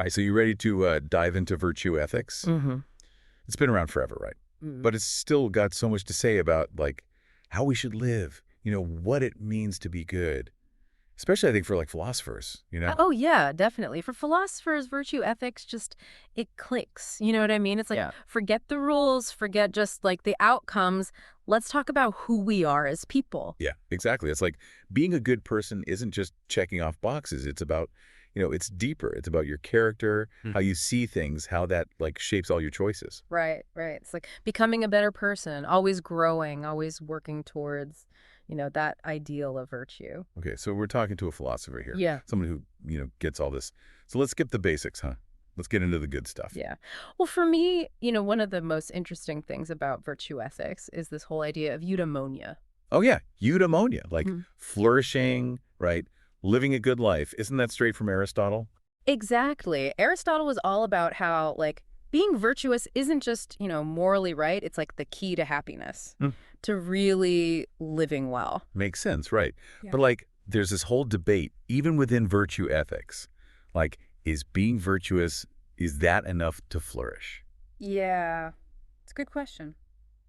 All right, so you ready to dive into virtue ethics? Mm-hmm. It's been around forever, right? Mm. But it's still got so much to say about, like, how we should live, what it means to be good. Especially, I think, for, like, philosophers. Oh, yeah, definitely. For philosophers, virtue ethics just, it clicks. You know what I mean? It's like, Yeah. forget the rules, forget just like the outcomes. Let's talk about who we are as people. Yeah, exactly. It's like being a good person isn't just checking off boxes. It's about, it's deeper. It's about your character, how you see things, how that, like, shapes all your choices. Right, right. It's like becoming a better person, always growing, always working towards, that ideal of virtue. Okay, so we're talking to a philosopher here. Yeah. Someone who, gets all this. So let's skip the basics, huh? Let's get into the good stuff. Yeah. Well, for me, one of the most interesting things about virtue ethics is this whole idea of eudaimonia. Oh, yeah. Eudaimonia, like Mhm. flourishing, right? Living a good life. Isn't that straight from Aristotle? Exactly. Aristotle was all about how, like, being virtuous isn't just, morally right. It's like the key to happiness, Hmm. to really living well. Makes sense, right? Yeah. But, like, there's this whole debate, even within virtue ethics. Like, is being virtuous, is that enough to flourish? Yeah. It's a good question.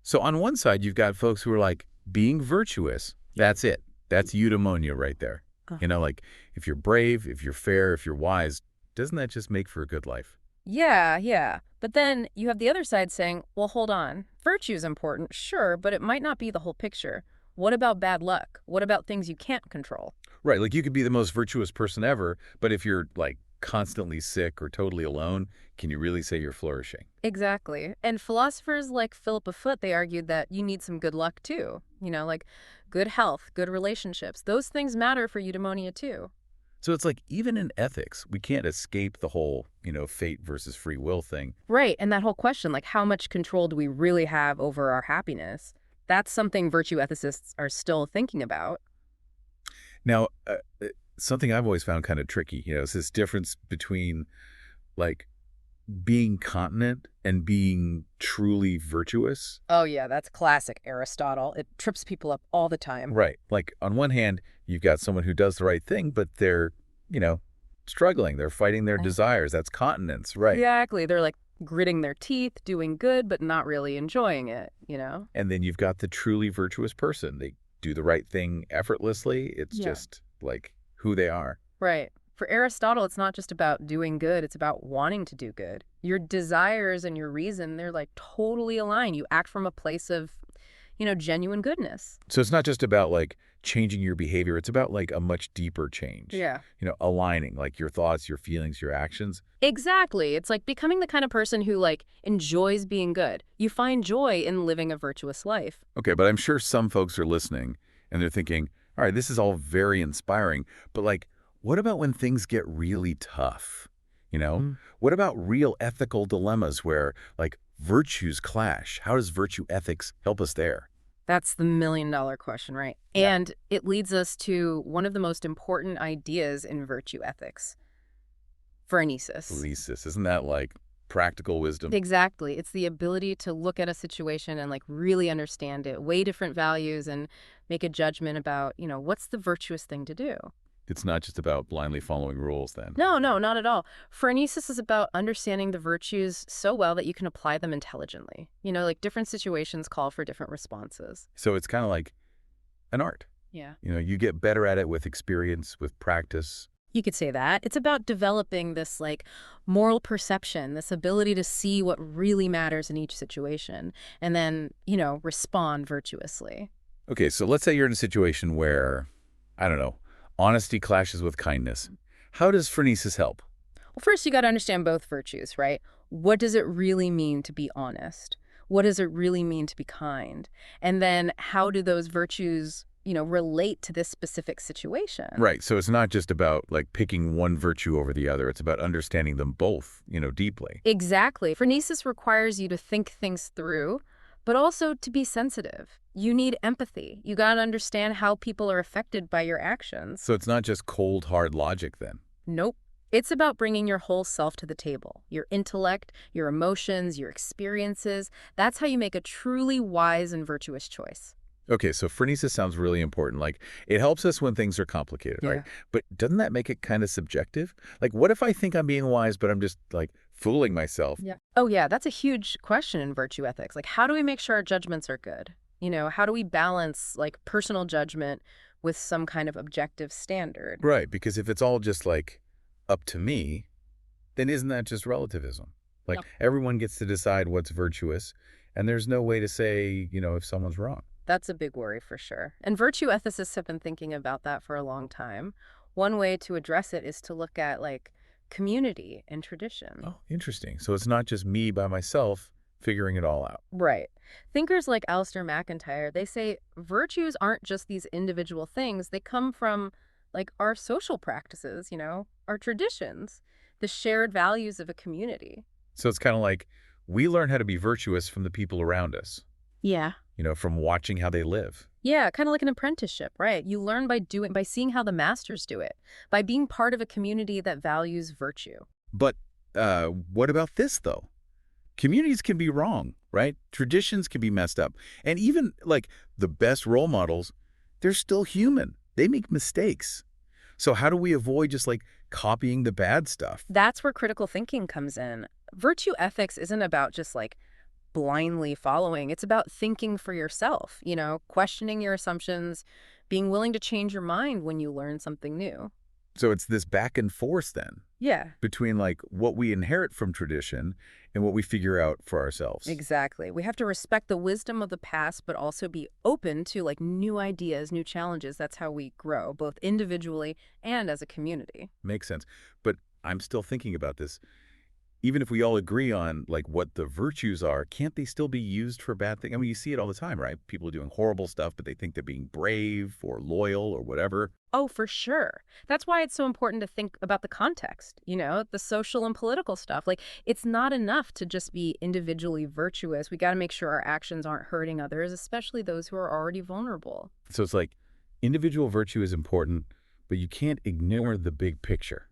So on one side, you've got folks who are like, being virtuous, that's it. That's eudaimonia right there. Like, if you're brave, if you're fair, if you're wise, doesn't that just make for a good life? Yeah, yeah. But then you have the other side saying, well, hold on. Virtue's important, sure, but it might not be the whole picture. What about bad luck? What about things you can't control? Right, like you could be the most virtuous person ever, but if you're, like, constantly sick or totally alone, can you really say you're flourishing? Exactly. And philosophers like Philippa Foot, they argued that you need some good luck too. Like good health, good relationships. Those things matter for eudaimonia too. So it's like, even in ethics, we can't escape the whole, fate versus free will thing. Right. And that whole question, like how much control do we really have over our happiness? That's something virtue ethicists are still thinking about. Now, something I've always found kind of tricky, is this difference between, like, being continent and being truly virtuous. Oh, yeah, that's classic Aristotle. It trips people up all the time. Right. Like, on one hand, you've got someone who does the right thing, but they're, struggling. They're fighting their desires. That's continence, right? Exactly. They're like gritting their teeth, doing good, but not really enjoying it, And then you've got the truly virtuous person. They do the right thing effortlessly. It's just, like, who they are. Right. For Aristotle, it's not just about doing good, it's about wanting to do good. Your desires and your reason, they're like totally aligned. You act from a place of, genuine goodness. So it's not just about, like, changing your behavior. It's about, like, a much deeper change. Yeah. Aligning, like, your thoughts, your feelings, your actions. Exactly. It's like becoming the kind of person who, like, enjoys being good. You find joy in living a virtuous life. Okay, but I'm sure some folks are listening and they're thinking, all right, this is all very inspiring, but, like, what about when things get really tough? What about real ethical dilemmas where, like, virtues clash? How does virtue ethics help us there? That's the million-dollar question, right? Yeah. And it leads us to one of the most important ideas in virtue ethics, phronesis. Phronesis, isn't that, like, practical wisdom? Exactly. It's the ability to look at a situation and, like, really understand it, weigh different values, and make a judgment about, what's the virtuous thing to do. It's not just about blindly following rules then. No, not at all. Phronesis is about understanding the virtues so well that you can apply them intelligently. Like different situations call for different responses. So it's kind of like an art. Yeah. You get better at it with experience, with practice. You could say that. It's about developing this, like, moral perception, this ability to see what really matters in each situation, and then, respond virtuously. Okay, so let's say you're in a situation where, I don't know, honesty clashes with kindness. How does phronesis help? Well, first, you got to understand both virtues, right? What does it really mean to be honest? What does it really mean to be kind? And then how do those virtues, relate to this specific situation? Right, so it's not just about, like, picking one virtue over the other. It's about understanding them both, deeply. Exactly. Phronesis requires you to think things through, but also to be sensitive. You need empathy. You got to understand how people are affected by your actions. So it's not just cold, hard logic then. Nope. It's about bringing your whole self to the table. Your intellect, your emotions, your experiences. That's how you make a truly wise and virtuous choice. Okay, so phronesis sounds really important. Like, it helps us when things are complicated, right? Yeah. But doesn't that make it kind of subjective? Like, what if I think I'm being wise, but I'm just, like, fooling myself? Yeah. Oh, yeah, that's a huge question in virtue ethics. Like, how do we make sure our judgments are good? How do we balance, like, personal judgment with some kind of objective standard? Right, because if it's all just, like, up to me, then isn't that just relativism? Like, Yep. everyone gets to decide what's virtuous, and there's no way to say, if someone's wrong. That's a big worry for sure. And virtue ethicists have been thinking about that for a long time. One way to address it is to look at, like, community and tradition. Oh, interesting. So it's not just me by myself figuring it all out. Right. Thinkers like Alistair McIntyre, they say virtues aren't just these individual things. They come from, like, our social practices, our traditions, the shared values of a community. So it's kind of like we learn how to be virtuous from the people around us, Yeah. from watching how they live. Yeah, kind of like an apprenticeship, right? You learn by seeing how the masters do it, by being part of a community that values virtue. But what about this, though? Communities can be wrong, right? Traditions can be messed up. And even, like, the best role models, they're still human. They make mistakes. So how do we avoid just, like, copying the bad stuff? That's where critical thinking comes in. Virtue ethics isn't about just, like, blindly following. It's about thinking for yourself, questioning your assumptions, being willing to change your mind when you learn something new. So it's this back and forth, then, Yeah, between, like, what we inherit from tradition and what we figure out for ourselves. exactly. We have to respect the wisdom of the past, but also be open to, like, new ideas, new challenges. That's how we grow, both individually and as a community. Makes sense. But I'm still thinking about this. Even if we all agree on, like, what the virtues are, can't they still be used for bad things? I mean, you see it all the time, right? People are doing horrible stuff, but they think they're being brave or loyal or whatever. Oh, for sure. That's why it's so important to think about the context, the social and political stuff. Like, it's not enough to just be individually virtuous. We got to make sure our actions aren't hurting others, especially those who are already vulnerable. So it's like individual virtue is important, but you can't ignore the big picture.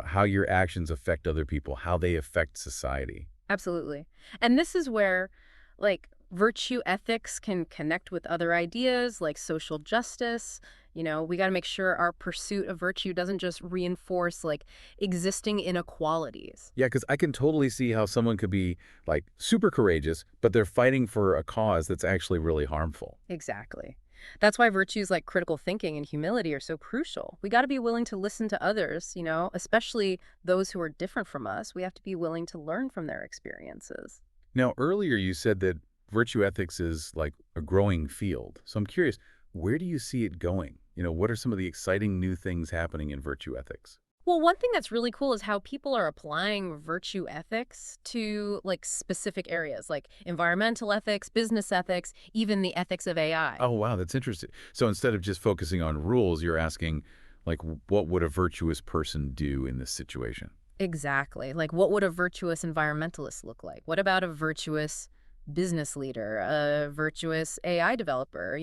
How your actions affect other people, how they affect society. Absolutely. And this is where, like, virtue ethics can connect with other ideas like social justice. We got to make sure our pursuit of virtue doesn't just reinforce, like, existing inequalities. Yeah, because I can totally see how someone could be, like, super courageous, but they're fighting for a cause that's actually really harmful. Exactly. That's why virtues like critical thinking and humility are so crucial. We got to be willing to listen to others, especially those who are different from us. We have to be willing to learn from their experiences. Now, earlier you said that virtue ethics is like a growing field. So I'm curious, where do you see it going? What are some of the exciting new things happening in virtue ethics? Well, one thing that's really cool is how people are applying virtue ethics to, like, specific areas like environmental ethics, business ethics, even the ethics of AI. Oh, wow, that's interesting. So instead of just focusing on rules, you're asking, like, what would a virtuous person do in this situation? Exactly. Like, what would a virtuous environmentalist look like? What about a virtuous business leader, a virtuous AI developer?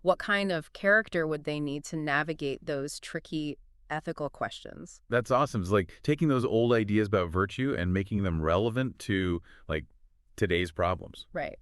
What kind of character would they need to navigate those tricky ethical questions? That's awesome. It's like taking those old ideas about virtue and making them relevant to, like, today's problems. Right.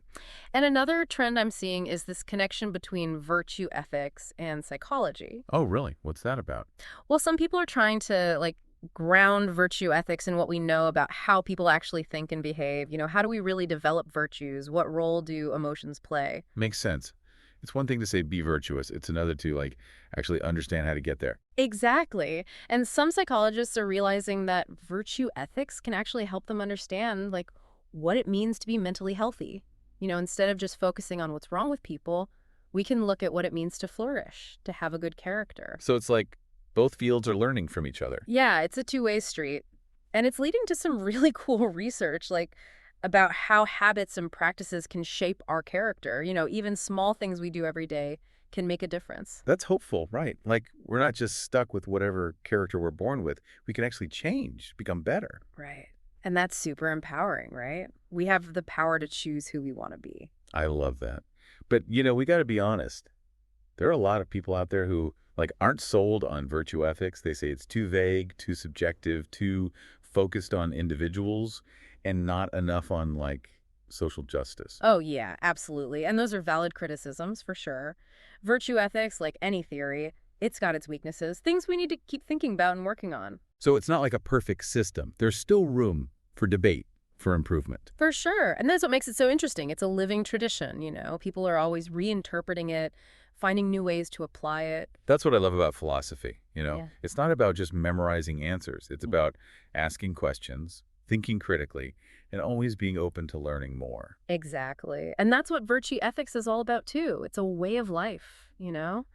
And another trend I'm seeing is this connection between virtue ethics and psychology. Oh, really? What's that about? Well, some people are trying to, like, ground virtue ethics in what we know about how people actually think and behave. How do we really develop virtues? What role do emotions play? Makes sense. It's one thing to say be virtuous. It's another to, like, actually understand how to get there. Exactly. And some psychologists are realizing that virtue ethics can actually help them understand, like, what it means to be mentally healthy. Instead of just focusing on what's wrong with people, we can look at what it means to flourish, to have a good character. So it's like both fields are learning from each other. Yeah, it's a two-way street. And it's leading to some really cool research, like, about how habits and practices can shape our character. Even small things we do every day can make a difference. That's hopeful, right? Like, we're not just stuck with whatever character we're born with. We can actually change, become better. Right. And that's super empowering, right? We have the power to choose who we want to be. I love that. But, we got to be honest. There are a lot of people out there who, like, aren't sold on virtue ethics. They say it's too vague, too subjective, too focused on individuals, and not enough on, like, social justice. Oh, yeah, absolutely. And those are valid criticisms, for sure. Virtue ethics, like any theory, it's got its weaknesses, things we need to keep thinking about and working on. So it's not like a perfect system. There's still room for debate, for improvement. For sure. And that's what makes it so interesting. It's a living tradition, you know? People are always reinterpreting it, finding new ways to apply it. That's what I love about philosophy, you know? Yeah. It's not about just memorizing answers. It's about asking questions, thinking critically, and always being open to learning more. Exactly. And that's what virtue ethics is all about, too. It's a way of life, you know?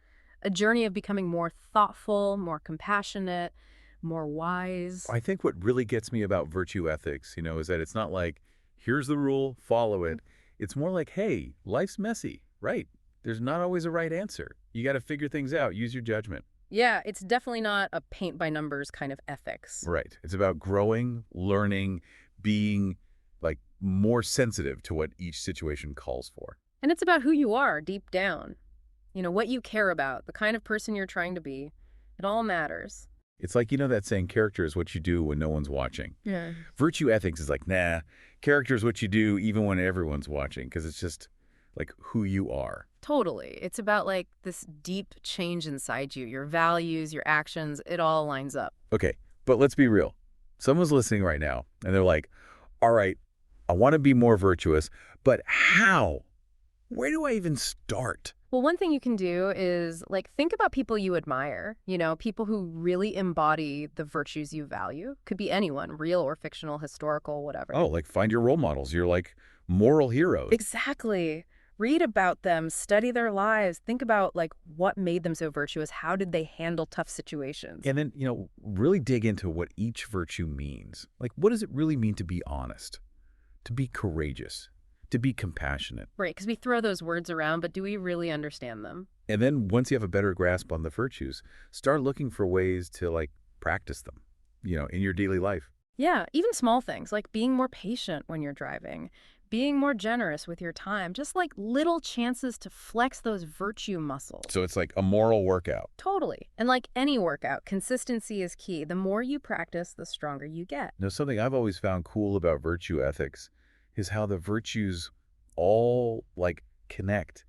A journey of becoming more thoughtful, more compassionate, more wise. I think what really gets me about virtue ethics, is that it's not like, here's the rule, follow it. It's more like, hey, life's messy, right? There's not always a right answer. You got to figure things out, use your judgment. Yeah, it's definitely not a paint by numbers kind of ethics. Right. It's about growing, learning, being like more sensitive to what each situation calls for. And it's about who you are deep down. You know, what you care about, the kind of person you're trying to be. It all matters. It's like, that saying, character is what you do when no one's watching. Yeah. Virtue ethics is like, nah, character is what you do even when everyone's watching, because it's just like who you are. Totally. It's about like this deep change inside you. Your values, your actions, it all lines up. Okay, but let's be real. Someone's listening right now, and they're like, all right, I want to be more virtuous, but how? Where do I even start? Well, one thing you can do is like think about people you admire, you know, people who really embody the virtues you value. Could be anyone, real or fictional, historical, whatever. Oh, like find your role models, your like moral heroes. Exactly. Read about them, study their lives, think about like what made them so virtuous, how did they handle tough situations? And then, really dig into what each virtue means. Like, what does it really mean to be honest, to be courageous, to be compassionate? Right, because we throw those words around, but do we really understand them? And then once you have a better grasp on the virtues, start looking for ways to like practice them, in your daily life. Yeah, even small things like being more patient when you're driving, being more generous with your time, just like little chances to flex those virtue muscles. So it's like a moral workout. Totally. And like any workout, consistency is key. The more you practice, the stronger you get. Now, something I've always found cool about virtue ethics is how the virtues all like connect.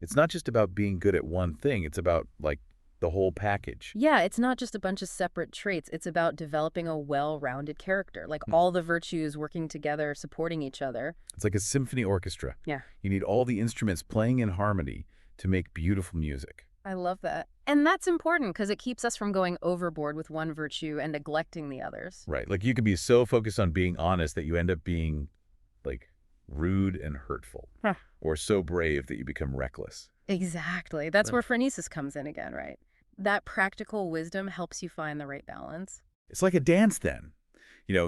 It's not just about being good at one thing. It's about like the whole package. Yeah, it's not just a bunch of separate traits. It's about developing a well-rounded character, like all the virtues working together, supporting each other. It's like a symphony orchestra. Yeah. You need all the instruments playing in harmony to make beautiful music. I love that. And that's important because it keeps us from going overboard with one virtue and neglecting the others. Right. Like you could be so focused on being honest that you end up being like rude and hurtful, or so brave that you become reckless. Exactly. That's where phronesis comes in again, right? That practical wisdom helps you find the right balance. It's like a dance then,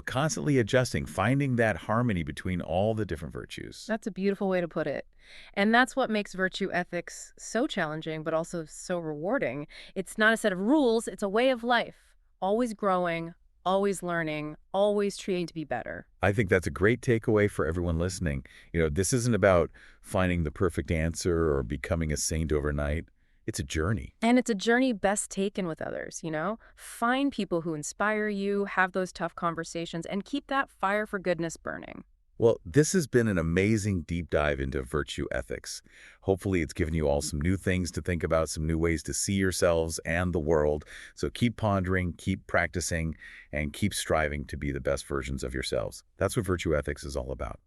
constantly adjusting, finding that harmony between all the different virtues. That's a beautiful way to put it. And that's what makes virtue ethics so challenging, but also so rewarding. It's not a set of rules, it's a way of life. Always growing, always learning, always trying to be better. I think that's a great takeaway for everyone listening. This isn't about finding the perfect answer or becoming a saint overnight. It's a journey. And it's a journey best taken with others, you know? Find people who inspire you, have those tough conversations, and keep that fire for goodness burning. Well, this has been an amazing deep dive into virtue ethics. Hopefully it's given you all some new things to think about, some new ways to see yourselves and the world. So keep pondering, keep practicing, and keep striving to be the best versions of yourselves. That's what virtue ethics is all about.